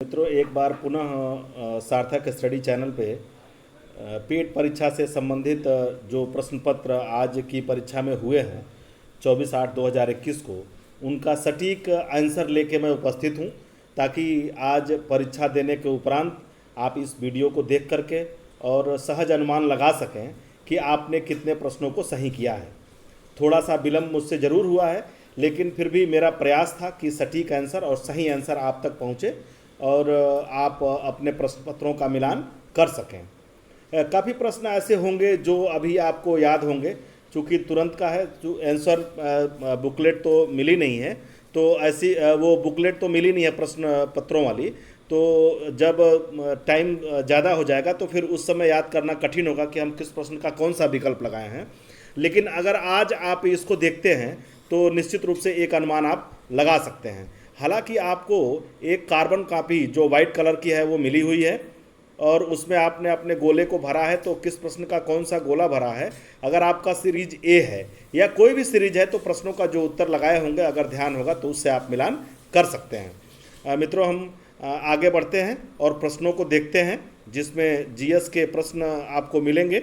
मित्रों, एक बार पुनः सार्थक स्टडी चैनल पे पेट परीक्षा से संबंधित जो प्रश्न पत्र आज की परीक्षा में हुए हैं 24/8/2021 को, उनका सटीक आंसर लेके मैं उपस्थित हूँ, ताकि आज परीक्षा देने के उपरांत आप इस वीडियो को देख करके और सहज अनुमान लगा सकें कि आपने कितने प्रश्नों को सही किया है। थोड़ा सा विलम्ब मुझसे ज़रूर हुआ है, लेकिन फिर भी मेरा प्रयास था कि सटीक आंसर और सही आंसर आप तक पहुँचे और आप अपने प्रश्न पत्रों का मिलान कर सकें। काफ़ी प्रश्न ऐसे होंगे जो अभी आपको याद होंगे, चूँकि तुरंत का है, जो आंसर बुकलेट तो मिली नहीं है, तो ऐसी वो बुकलेट तो मिली नहीं है प्रश्न पत्रों वाली, तो जब टाइम ज़्यादा हो जाएगा तो फिर उस समय याद करना कठिन होगा कि हम किस प्रश्न का कौन सा विकल्प लगाए हैं। लेकिन अगर आज आप इसको देखते हैं तो निश्चित रूप से एक अनुमान आप लगा सकते हैं। हालांकि आपको एक कार्बन कॉपी जो वाइट कलर की है वो मिली हुई है और उसमें आपने अपने गोले को भरा है, तो किस प्रश्न का कौन सा गोला भरा है, अगर आपका सीरीज ए है या कोई भी सीरीज है तो प्रश्नों का जो उत्तर लगाए होंगे अगर ध्यान होगा तो उससे आप मिलान कर सकते हैं। मित्रों, हम आगे बढ़ते हैं और प्रश्नों को देखते हैं जिसमें जीएस के प्रश्न आपको मिलेंगे।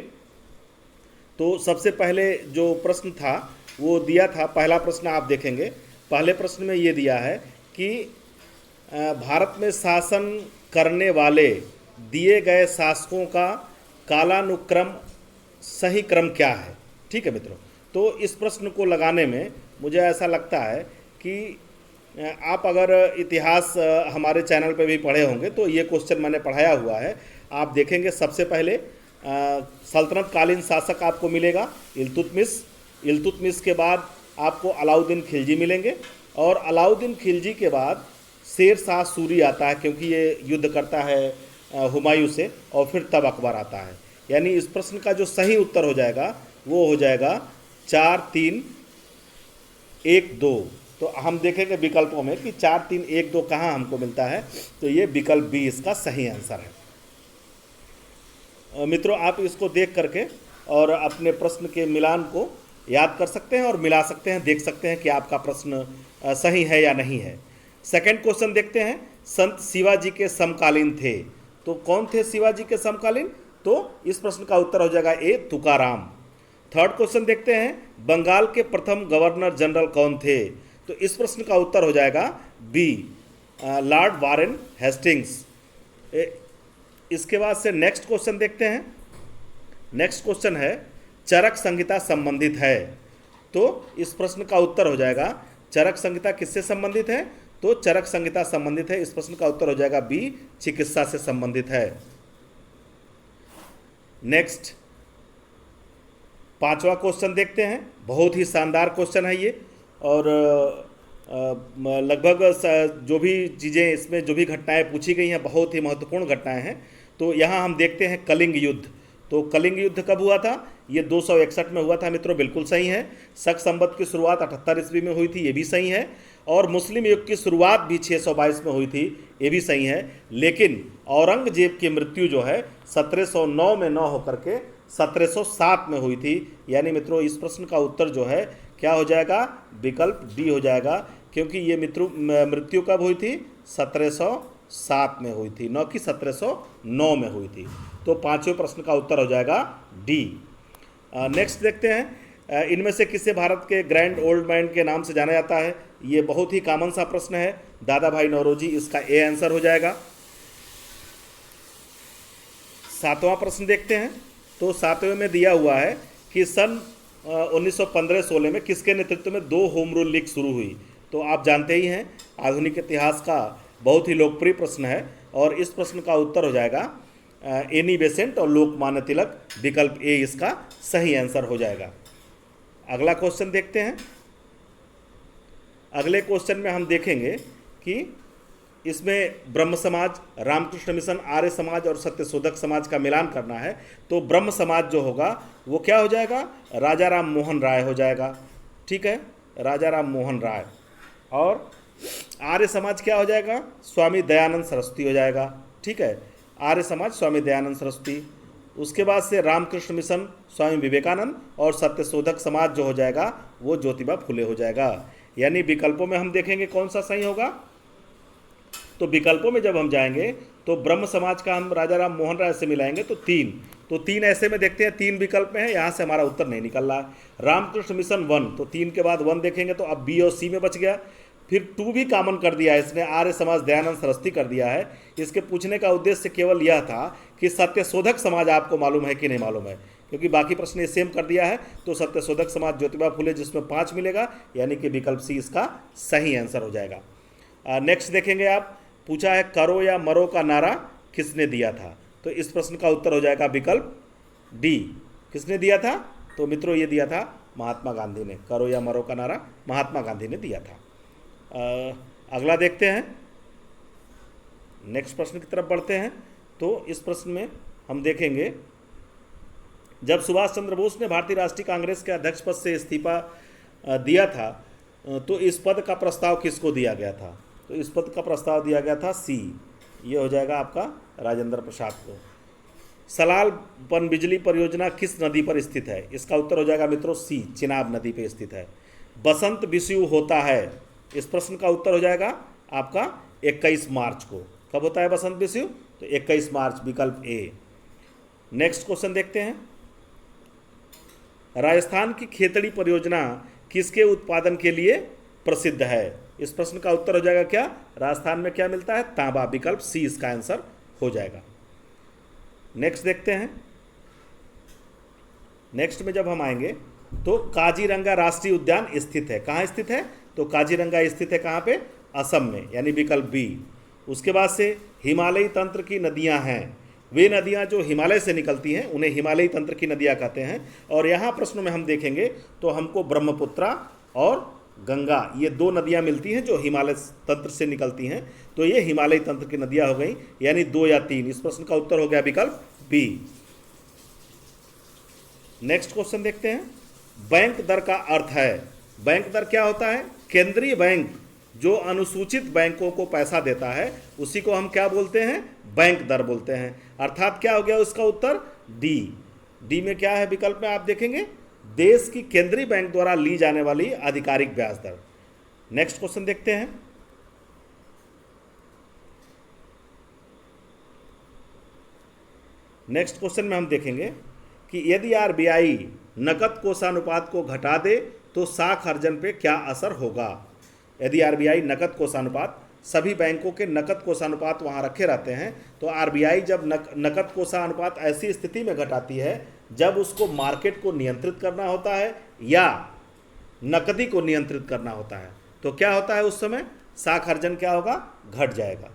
तो सबसे पहले जो प्रश्न था वो दिया था, पहला प्रश्न आप देखेंगे। पहले प्रश्न में ये दिया है कि भारत में शासन करने वाले दिए गए शासकों का कालानुक्रम सही क्रम क्या है। ठीक है मित्रों, तो इस प्रश्न को लगाने में मुझे ऐसा लगता है कि आप अगर इतिहास हमारे चैनल पे भी पढ़े होंगे तो ये क्वेश्चन मैंने पढ़ाया हुआ है। आप देखेंगे सबसे पहले सल्तनत कालीन शासक आपको मिलेगा इल्तुतमिश के बाद आपको अलाउद्दीन खिलजी मिलेंगे और अलाउद्दीन खिलजी के बाद शेर शाह सूरी आता है, क्योंकि ये युद्ध करता है हुमायूं से, और फिर तब अकबर आता है। यानी इस प्रश्न का जो सही उत्तर हो जाएगा वो हो जाएगा 4 3 1 2। तो हम देखेंगे विकल्पों में कि 4 3 1 2 कहाँ हमको मिलता है, तो ये विकल्प बी इसका सही आंसर है। मित्रों, आप इसको देख करके और अपने प्रश्न के मिलान को याद कर सकते हैं और मिला सकते हैं, देख सकते हैं कि आपका प्रश्न सही है या नहीं है। सेकंड क्वेश्चन देखते हैं, संत शिवाजी के समकालीन थे, तो कौन थे शिवाजी के समकालीन, तो इस प्रश्न का उत्तर हो जाएगा ए तुकाराम। थर्ड क्वेश्चन देखते हैं, बंगाल के प्रथम गवर्नर जनरल कौन थे, तो इस प्रश्न का उत्तर हो जाएगा बी लॉर्ड वारेन हेस्टिंग्स। इसके बाद से नेक्स्ट क्वेश्चन देखते हैं। नेक्स्ट क्वेश्चन है चरक संहिता संबंधित है, तो इस प्रश्न का उत्तर हो जाएगा चरक संहिता किससे संबंधित है, तो चरक संहिता संबंधित है, इस प्रश्न का उत्तर हो जाएगा बी चिकित्सा से संबंधित है। नेक्स्ट पांचवा क्वेश्चन देखते हैं, बहुत ही शानदार क्वेश्चन है ये, और लगभग जो भी चीज़ें इसमें जो भी घटनाएं पूछी गई हैं बहुत ही महत्वपूर्ण घटनाएं हैं। तो यहाँ हम देखते हैं कलिंग युद्ध, तो कलिंग युद्ध कब हुआ था, ये 261 में हुआ था मित्रों, बिल्कुल सही है। शक संवत की शुरुआत 78 ईस्वी में हुई थी, ये भी सही है। और मुस्लिम युग की शुरुआत भी 622 में हुई थी, ये भी सही है। लेकिन औरंगजेब की मृत्यु जो है 1709 में न होकर के 1707 में हुई थी। यानी मित्रों इस प्रश्न का उत्तर जो है क्या हो जाएगा, विकल्प डी हो जाएगा, क्योंकि ये मृत्यु कब हुई थी, 1707 में हुई थी, न कि 1709 में हुई थी। तो पांचवें प्रश्न का उत्तर हो जाएगा डी। नेक्स्ट देखते हैं, इनमें से किसे भारत के ग्रैंड ओल्ड मैन के नाम से जाना जाता है, ये बहुत ही कॉमन सा प्रश्न है, दादा भाई नौरोजी, इसका ए आंसर हो जाएगा। सातवां प्रश्न देखते हैं, तो सातवें में दिया हुआ है कि सन 1915-16 में किसके नेतृत्व में 2 होम रूल लीग शुरू हुई, तो आप जानते ही हैं आधुनिक इतिहास का बहुत ही लोकप्रिय प्रश्न है, और इस प्रश्न का उत्तर हो जाएगा एनी बेसेंट और लोकमान्य तिलक, विकल्प ए इसका सही आंसर हो जाएगा। अगला क्वेश्चन देखते हैं। अगले क्वेश्चन में हम देखेंगे कि इसमें ब्रह्म समाज, रामकृष्ण मिशन, आर्य समाज और सत्यशोधक समाज का मिलान करना है। तो ब्रह्म समाज जो होगा वो क्या हो जाएगा, राजा राम मोहन राय हो जाएगा। ठीक है, राजा राम मोहन राय। और आर्य समाज क्या हो जाएगा, स्वामी दयानंद सरस्वती हो जाएगा। ठीक है, आर्य समाज स्वामी दयानंद सरस्वती। उसके बाद से रामकृष्ण मिशन स्वामी विवेकानंद, और सत्यशोधक समाज जो हो जाएगा वो ज्योतिबा फुले हो जाएगा। यानी विकल्पों में हम देखेंगे कौन सा सही होगा, तो विकल्पों में जब हम जाएंगे तो ब्रह्म समाज का हम राजा राम मोहन राय से मिलाएंगे तो 3, तो 3 ऐसे में देखते हैं 3 विकल्प में है, यहाँ से हमारा उत्तर नहीं निकल रहा है। रामकृष्ण मिशन 1, तो 3 के बाद 1 देखेंगे तो अब बी और सी में बच गया। फिर 2 भी कॉमन कर दिया है इसने, आर्य समाज दयानंद सरस्वती कर दिया है। इसके पूछने का उद्देश्य केवल यह था कि सत्यशोधक समाज आपको मालूम है कि नहीं मालूम है, क्योंकि बाकी प्रश्न ये सेम कर दिया है। तो सत्यशोधक समाज ज्योतिबा फुले जिसमें 5 मिलेगा, यानी कि विकल्प सी इसका सही आंसर हो जाएगा। नेक्स्ट देखेंगे आप, पूछा है करो या मरो का नारा किसने दिया था, तो इस प्रश्न का उत्तर हो जाएगा विकल्प डी। किसने दिया था, तो मित्रों ये दिया था महात्मा गांधी ने। करो या मरो का नारा महात्मा गांधी ने दिया था। अगला देखते हैं, नेक्स्ट प्रश्न की तरफ बढ़ते हैं। तो इस प्रश्न में हम देखेंगे, जब सुभाष चंद्र बोस ने भारतीय राष्ट्रीय कांग्रेस के अध्यक्ष पद से इस्तीफा दिया था, तो इस पद का प्रस्ताव किसको दिया गया था, तो इस पद का प्रस्ताव दिया गया था सी, ये हो जाएगा आपका राजेंद्र प्रसाद को। सलाल पनबिजली परियोजना किस नदी पर स्थित है, इसका उत्तर हो जाएगा मित्रों सी, चिनाब नदी पर स्थित है। बसंत विषु होता है, इस प्रश्न का उत्तर हो जाएगा आपका 21 मार्च को। कब होता है बसंत विषु, तो 21 मार्च, विकल्प ए। नेक्स्ट क्वेश्चन देखते हैं, राजस्थान की खेतड़ी परियोजना किसके उत्पादन के लिए प्रसिद्ध है, इस प्रश्न का उत्तर हो जाएगा क्या, राजस्थान में क्या मिलता है, तांबा, विकल्प सी इसका आंसर हो जाएगा। नेक्स्ट देखते हैं, नेक्स्ट में जब हम आएंगे तो काजीरंगा राष्ट्रीय उद्यान स्थित है, कहाँ स्थित है, तो काजीरंगा स्थित है कहाँ पे, असम में, यानी विकल्प बी। उसके बाद से हिमालयी तंत्र की नदियाँ हैं, वे नदियाँ जो हिमालय से निकलती हैं उन्हें हिमालयी तंत्र की नदियाँ कहते हैं। और यहाँ प्रश्न में हम देखेंगे तो हमको ब्रह्मपुत्रा और गंगा, ये 2 नदियाँ मिलती हैं जो हिमालय तंत्र से निकलती हैं, तो ये हिमालयी तंत्र की नदियाँ हो गई, यानी 2 या 3। इस प्रश्न का उत्तर हो गया विकल्प बी। नेक्स्ट क्वेश्चन देखते हैं, बैंक दर का अर्थ है, बैंक दर क्या होता है, केंद्रीय बैंक जो अनुसूचित बैंकों को पैसा देता है उसी को हम क्या बोलते हैं, बैंक दर बोलते हैं। अर्थात क्या हो गया उसका उत्तर डी। डी में क्या है विकल्प में आप देखेंगे, देश की केंद्रीय बैंक द्वारा ली जाने वाली आधिकारिक ब्याज दर। नेक्स्ट क्वेश्चन देखते हैं, नेक्स्ट क्वेश्चन में हम देखेंगे कि यदि आरबीआई नकद कोषानुपात को घटा दे तो साख अर्जन पे क्या असर होगा। यदि आरबीआई नकद कोषानुपात, सभी बैंकों के नकद कोषानुपात वहाँ रखे रहते हैं, तो आरबीआई जब नकद कोषानुपात ऐसी स्थिति में घटाती है जब उसको मार्केट को नियंत्रित करना होता है या नकदी को नियंत्रित करना होता है, तो क्या होता है उस समय, साख अर्जन क्या होगा, घट जाएगा।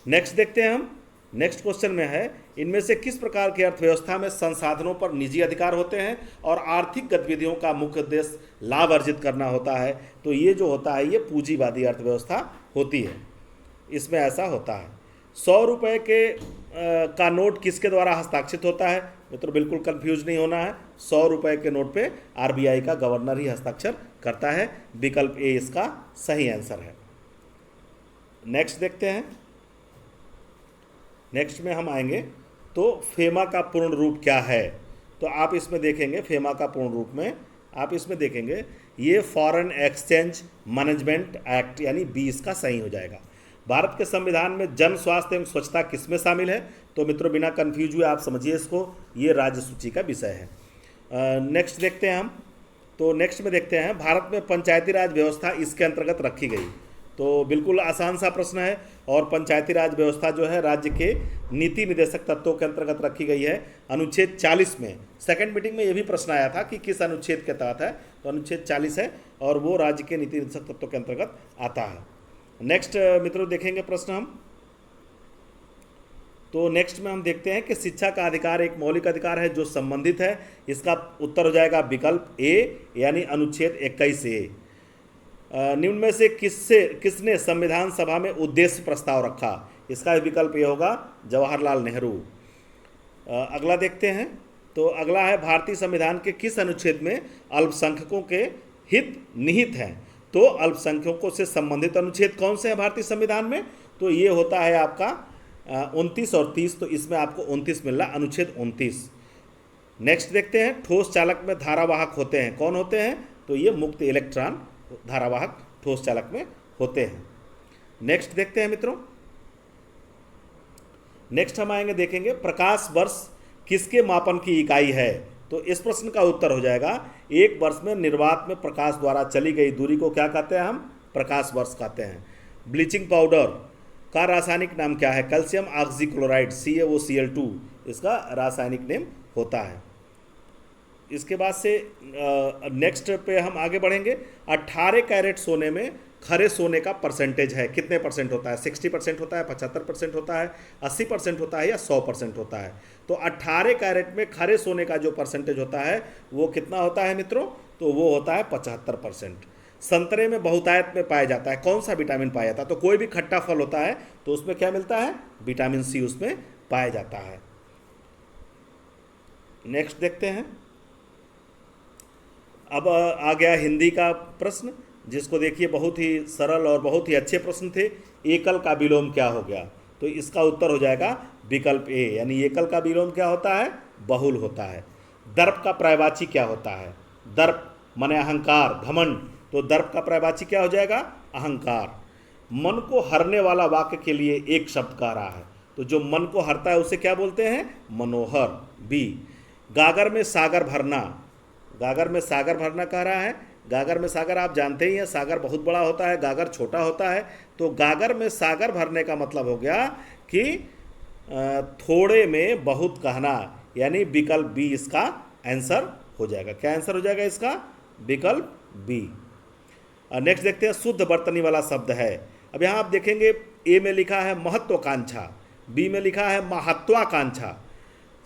नेक्स्ट देखते हैं हम, नेक्स्ट क्वेश्चन में है, इनमें से किस प्रकार की अर्थव्यवस्था में संसाधनों पर निजी अधिकार होते हैं और आर्थिक गतिविधियों का मुख्य उद्देश्य लाभ अर्जित करना होता है, तो ये जो होता है ये पूंजीवादी अर्थव्यवस्था होती है, इसमें ऐसा होता है। 100 रुपये का नोट किसके द्वारा हस्ताक्षरित होता है, मित्रों बिल्कुल कंफ्यूज नहीं होना है, 100 रुपये के नोट पे आरबीआई का गवर्नर ही हस्ताक्षर करता है, विकल्प ए इसका सही आंसर है। नेक्स्ट देखते हैं, नेक्स्ट में हम आएंगे तो फेमा का पूर्ण रूप क्या है, तो आप इसमें देखेंगे फेमा का पूर्ण रूप में आप इसमें देखेंगे ये फॉरेन एक्सचेंज मैनेजमेंट एक्ट, यानी बी इसका सही हो जाएगा। भारत के संविधान में जन स्वास्थ्य एवं स्वच्छता किसमें शामिल है, तो मित्रों बिना कंफ्यूज हुए आप समझिए इसको, ये राज्य सूची का विषय है। नेक्स्ट देखते हैं हम, तो नेक्स्ट में देखते हैं भारत में पंचायती राज व्यवस्था इसके अंतर्गत रखी गई, तो बिल्कुल आसान सा प्रश्न है। और पंचायती राज व्यवस्था जो है राज्य के नीति निर्देशक तत्वों के अंतर्गत रखी गई है। अनुच्छेद 40 में, सेकंड मीटिंग में ये भी प्रश्न आया था कि किस अनुच्छेद के तहत है, तो अनुच्छेद 40 है और वो राज्य के नीति निर्देशक तत्वों के अंतर्गत आता है। नेक्स्ट मित्रों देखेंगे प्रश्न हम, तो नेक्स्ट में हम देखते हैं कि शिक्षा का अधिकार एक मौलिक अधिकार है जो संबंधित है, इसका उत्तर हो जाएगा विकल्प ए, यानी अनुच्छेद 21A। निम्न में से किसने संविधान सभा में उद्देश्य प्रस्ताव रखा, इसका विकल्प ये होगा जवाहरलाल नेहरू। अगला देखते हैं, तो अगला है भारतीय संविधान के किस अनुच्छेद में अल्पसंख्यकों के हित निहित हैं, तो अल्पसंख्यकों से संबंधित अनुच्छेद कौन से हैं भारतीय संविधान में, तो ये होता है आपका 29 और 30, तो इसमें आपको 29 मिल रहा, अनुच्छेद 29। नेक्स्ट देखते हैं, ठोस चालक में धारावाहक होते हैं, कौन होते हैं, तो ये मुक्त इलेक्ट्रॉन धारावाहक ठोस चालक में होते हैं। नेक्स्ट देखते हैं मित्रों। नेक्स्ट हम आएंगे, देखेंगे प्रकाश वर्ष किसके मापन की इकाई है। तो इस प्रश्न का उत्तर हो जाएगा, एक वर्ष में निर्वात में प्रकाश द्वारा चली गई दूरी को क्या कहते हैं हम, प्रकाश वर्ष कहते हैं। ब्लीचिंग पाउडर का रासायनिक नाम क्या है, कैल्शियम ऑक्सीक्लोराइड CaOCl2 इसका रासायनिक नेम होता है। इसके बाद से नेक्स्ट पे हम आगे बढ़ेंगे। 18 कैरेट सोने में खरे सोने का परसेंटेज है, कितने परसेंट होता है, 60% होता है, 75% होता है, 80% होता है या 100% होता है। तो 18 कैरेट में खरे सोने का जो परसेंटेज होता है वो कितना होता है मित्रों, तो वो होता है 75%। संतरे में बहुतायत में पाया जाता है कौन सा विटामिन पाया जाता है, तो कोई भी खट्टा फल होता है तो उसमें क्या मिलता है, विटामिन C उसमें पाया जाता है। नेक्स्ट देखते हैं। अब आ गया हिंदी का प्रश्न, जिसको देखिए बहुत ही सरल और बहुत ही अच्छे प्रश्न थे। एकल का विलोम क्या हो गया, तो इसका उत्तर हो जाएगा विकल्प A, यानी एकल का विलोम क्या होता है, बहुल होता है। दर्प का पर्यायवाची क्या होता है, दर्प माने अहंकार, घमंड, तो दर्प का पर्यायवाची क्या हो जाएगा, अहंकार। मन को हरने वाला वाक्य के लिए एक शब्द कह रहा है, तो जो मन को हरता है उसे क्या बोलते हैं, मनोहर, B। गागर में सागर भरना, गागर में सागर भरना कह रहा है। गागर में सागर आप जानते ही हैं, सागर बहुत बड़ा होता है, गागर छोटा होता है। तो गागर में सागर भरने का मतलब हो गया कि थोड़े में बहुत कहना, यानी विकल्प B इसका आंसर हो जाएगा। क्या आंसर हो जाएगा इसका, विकल्प B। नेक्स्ट देखते हैं, शुद्ध बर्तनी वाला शब्द है। अब यहाँ आप देखेंगे A में लिखा है महत्वाकांक्षा, B में लिखा है महत्वाकांक्षा,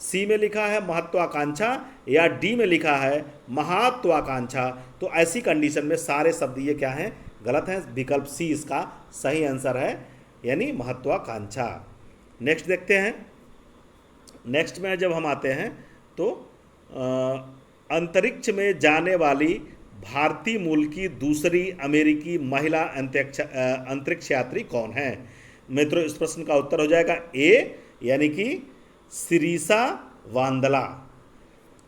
C में लिखा है महत्वाकांक्षा या D में लिखा है महत्वाकांक्षा। तो ऐसी कंडीशन में सारे शब्द ये क्या हैं, गलत हैं। विकल्प C इसका सही आंसर है, यानी महत्वाकांक्षा। नेक्स्ट देखते हैं। नेक्स्ट में जब हम आते हैं तो अंतरिक्ष में जाने वाली भारतीय मूल की दूसरी अमेरिकी महिला अंतरिक्ष यात्री कौन है। मित्रों इस प्रश्न का उत्तर हो जाएगा A, यानी कि सिरीसा वांदला।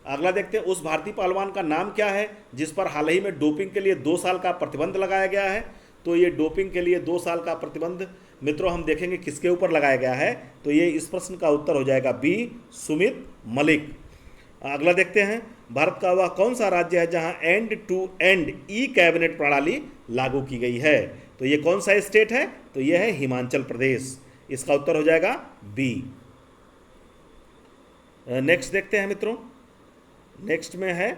अगला देखते हैं, उस भारतीय पहलवान का नाम क्या है जिस पर हाल ही में डोपिंग के लिए 2 साल का प्रतिबंध लगाया गया है। तो ये डोपिंग के लिए 2 साल का प्रतिबंध मित्रों हम देखेंगे किसके ऊपर लगाया गया है, तो ये इस प्रश्न का उत्तर हो जाएगा B, सुमित मलिक। अगला देखते हैं, भारत का वह कौन सा राज्य है जहां end to end e cabinet प्रणाली लागू की गई है। तो ये कौन सा स्टेट है, तो ये है हिमाचल प्रदेश। इसका उत्तर हो जाएगा B। नेक्स्ट देखते हैं मित्रों। नेक्स्ट में है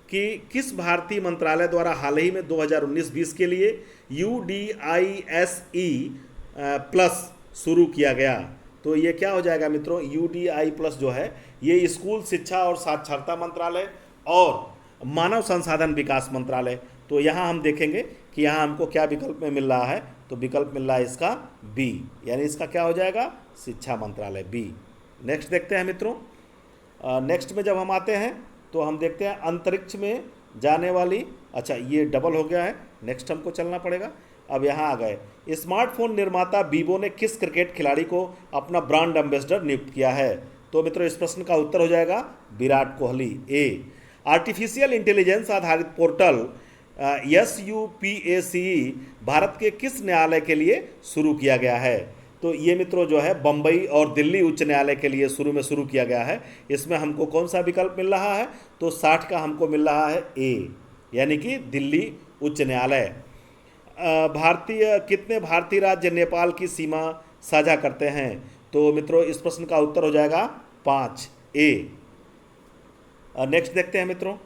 कि किस भारतीय मंत्रालय द्वारा हाल ही में 2019-20 के लिए UDISE प्लस शुरू किया गया। तो ये क्या हो जाएगा मित्रों, UDI प्लस जो है ये स्कूल शिक्षा और साक्षरता मंत्रालय और मानव संसाधन विकास मंत्रालय। तो यहाँ हम देखेंगे कि यहाँ हमको क्या विकल्प में मिल रहा है, तो विकल्प मिल रहा है इसका B, यानी इसका क्या हो जाएगा, शिक्षा मंत्रालय B। नेक्स्ट देखते हैं मित्रों। नेक्स्ट में जब हम आते हैं तो हम देखते हैं अंतरिक्ष में जाने वाली, अच्छा ये डबल हो गया है, नेक्स्ट हमको चलना पड़ेगा। अब यहाँ आ गए, स्मार्टफोन निर्माता वीवो ने किस क्रिकेट खिलाड़ी को अपना ब्रांड एम्बेसडर नियुक्त किया है। तो मित्रों इस प्रश्न का उत्तर हो जाएगा Virat Kohli, A। Artificial intelligence आधारित पोर्टल SUPACE भारत के किस न्यायालय के लिए शुरू किया गया है। तो ये मित्रों जो है बम्बई और दिल्ली उच्च न्यायालय के लिए शुरू किया गया है। इसमें हमको कौन सा विकल्प मिल रहा है, तो 60 का हमको मिल रहा है A, यानी कि दिल्ली उच्च न्यायालय। कितने भारतीय राज्य नेपाल की सीमा साझा करते हैं। तो मित्रों इस प्रश्न का उत्तर हो जाएगा 5, A। नेक्स्ट देखते हैं मित्रों।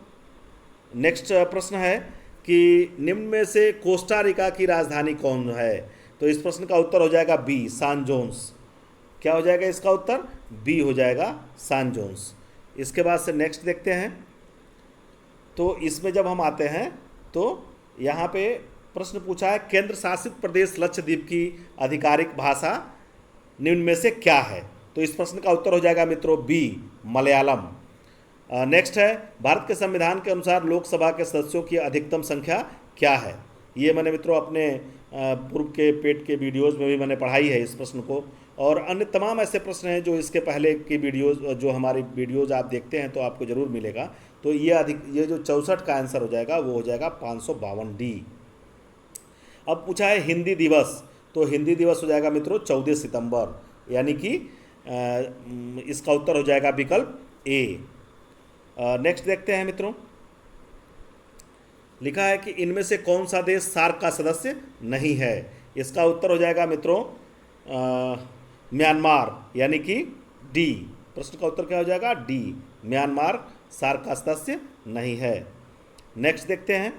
नेक्स्ट प्रश्न है कि निम्न में से कोस्टा रिका की राजधानी कौन है। तो इस प्रश्न का उत्तर हो जाएगा B, सान जोन्स। क्या हो जाएगा इसका उत्तर, B हो जाएगा सान जोन्स। इसके बाद से नेक्स्ट देखते हैं। तो इसमें जब हम आते हैं तो यहाँ पे प्रश्न पूछा है, केंद्र शासित प्रदेश लक्षद्वीप की आधिकारिक भाषा निम्न में से क्या है। तो इस प्रश्न का उत्तर हो जाएगा मित्रों B, मलयालम। नेक्स्ट है, भारत के संविधान के अनुसार लोकसभा के सदस्यों की अधिकतम संख्या क्या है। ये मैंने मित्रों अपने पूर्व के पेट के वीडियोज़ में भी मैंने पढ़ाई है इस प्रश्न को, और अन्य तमाम ऐसे प्रश्न हैं जो इसके पहले की वीडियोज़, जो हमारी वीडियोज़ आप देखते हैं तो आपको ज़रूर मिलेगा। तो ये जो 64 का आंसर हो जाएगा वो हो जाएगा 552D। अब पूछा है हिंदी दिवस तो हिंदी दिवस हो जाएगा मित्रों 14 सितंबर, यानी कि इसका उत्तर हो जाएगा विकल्प ए। नेक्स्ट देखते हैं मित्रों, लिखा है कि इनमें से कौन सा देश सार्क का सदस्य नहीं है। इसका उत्तर हो जाएगा मित्रों म्यांमार, यानी कि डी। प्रश्न का उत्तर क्या हो जाएगा? डी, म्यांमार सार्क का सदस्य नहीं है। नेक्स्ट देखते हैं,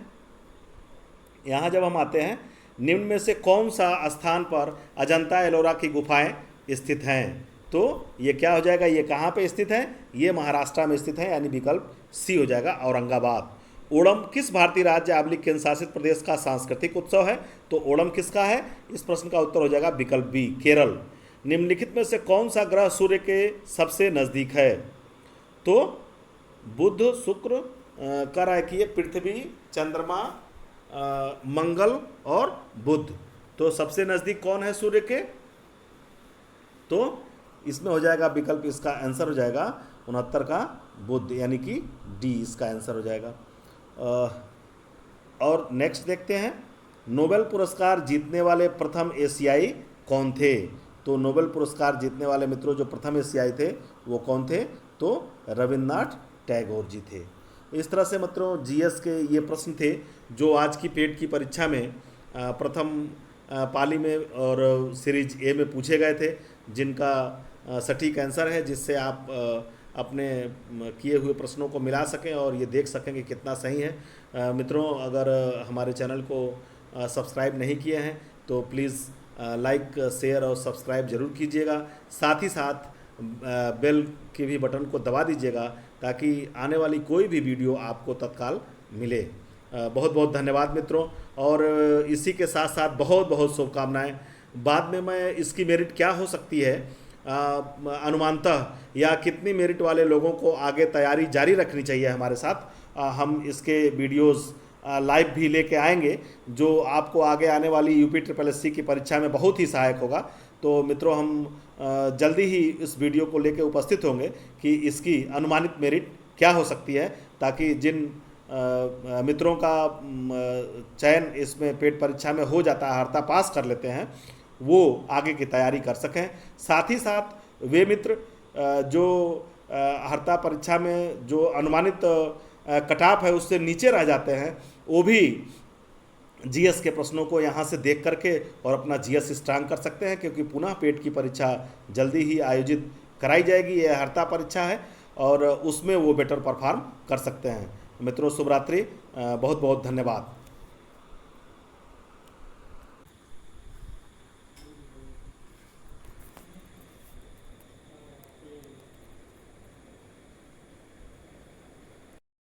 यहाँ जब हम आते हैं, निम्न में से कौन सा स्थान पर अजंता एलोरा की गुफाएं स्थित हैं? तो ये क्या हो जाएगा, ये कहाँ पे स्थित है? ये महाराष्ट्र में स्थित है, यानी विकल्प सी हो जाएगा, औरंगाबाद। ओणम किस भारतीय राज्य आबलिक केंद्र शासित प्रदेश का सांस्कृतिक उत्सव है? तो ओणम किसका है? इस प्रश्न का उत्तर हो जाएगा विकल्प बी, केरल। निम्नलिखित में से कौन सा ग्रह सूर्य के सबसे नज़दीक है? तो बुध, शुक्र कर है कि ये पृथ्वी, चंद्रमा, मंगल और बुध। तो सबसे नज़दीक कौन है सूर्य के? तो इसमें हो जाएगा विकल्प, इसका आंसर हो जाएगा 69 का बुध, यानी कि डी इसका आंसर हो जाएगा। और नेक्स्ट देखते हैं, नोबेल पुरस्कार जीतने वाले प्रथम एशियाई कौन थे? तो नोबेल पुरस्कार जीतने वाले मित्रों जो प्रथम एशियाई थे वो कौन थे? तो रविन्द्रनाथ टैगोर जी थे। इस तरह से मित्रों जीएस के ये प्रश्न थे जो आज की पेट की परीक्षा में प्रथम पाली में और सीरीज ए में पूछे गए थे, जिनका सटीक आंसर है, जिससे आप अपने किए हुए प्रश्नों को मिला सकें और ये देख सकें कि कितना सही है। मित्रों, अगर हमारे चैनल को सब्सक्राइब नहीं किए हैं तो प्लीज़ लाइक, शेयर और सब्सक्राइब जरूर कीजिएगा। साथ ही साथ बेल के भी बटन को दबा दीजिएगा ताकि आने वाली कोई भी वीडियो आपको तत्काल मिले। बहुत बहुत धन्यवाद मित्रों, और इसी के साथ साथ बहुत बहुत शुभकामनाएं। बाद में मैं इसकी मेरिट क्या हो सकती है अनुमानतः, या कितनी मेरिट वाले लोगों को आगे तैयारी जारी रखनी चाहिए हमारे साथ, हम इसके वीडियोस लाइव भी लेके आएंगे, जो आपको आगे आने वाली यूपी-SSC की परीक्षा में बहुत ही सहायक होगा। तो मित्रों, हम जल्दी ही इस वीडियो को लेकर उपस्थित होंगे कि इसकी अनुमानित मेरिट क्या हो सकती है, ताकि जिन मित्रों का चयन इसमें पेट परीक्षा में हो जाता है, अर्हता पास कर लेते हैं, वो आगे की तैयारी कर सकें। साथ ही साथ वे मित्र जो अर्हता परीक्षा में जो अनुमानित कट ऑफ है उससे नीचे रह जाते हैं, वो भी जीएस के प्रश्नों को यहाँ से देख करके और अपना जीएस स्ट्रांग कर सकते हैं, क्योंकि पुनः पेट की परीक्षा जल्दी ही आयोजित कराई जाएगी। यह अर्हता परीक्षा है और उसमें वो बेटर परफॉर्म कर सकते हैं। मित्रों, शुभ रात्रि, बहुत बहुत धन्यवाद।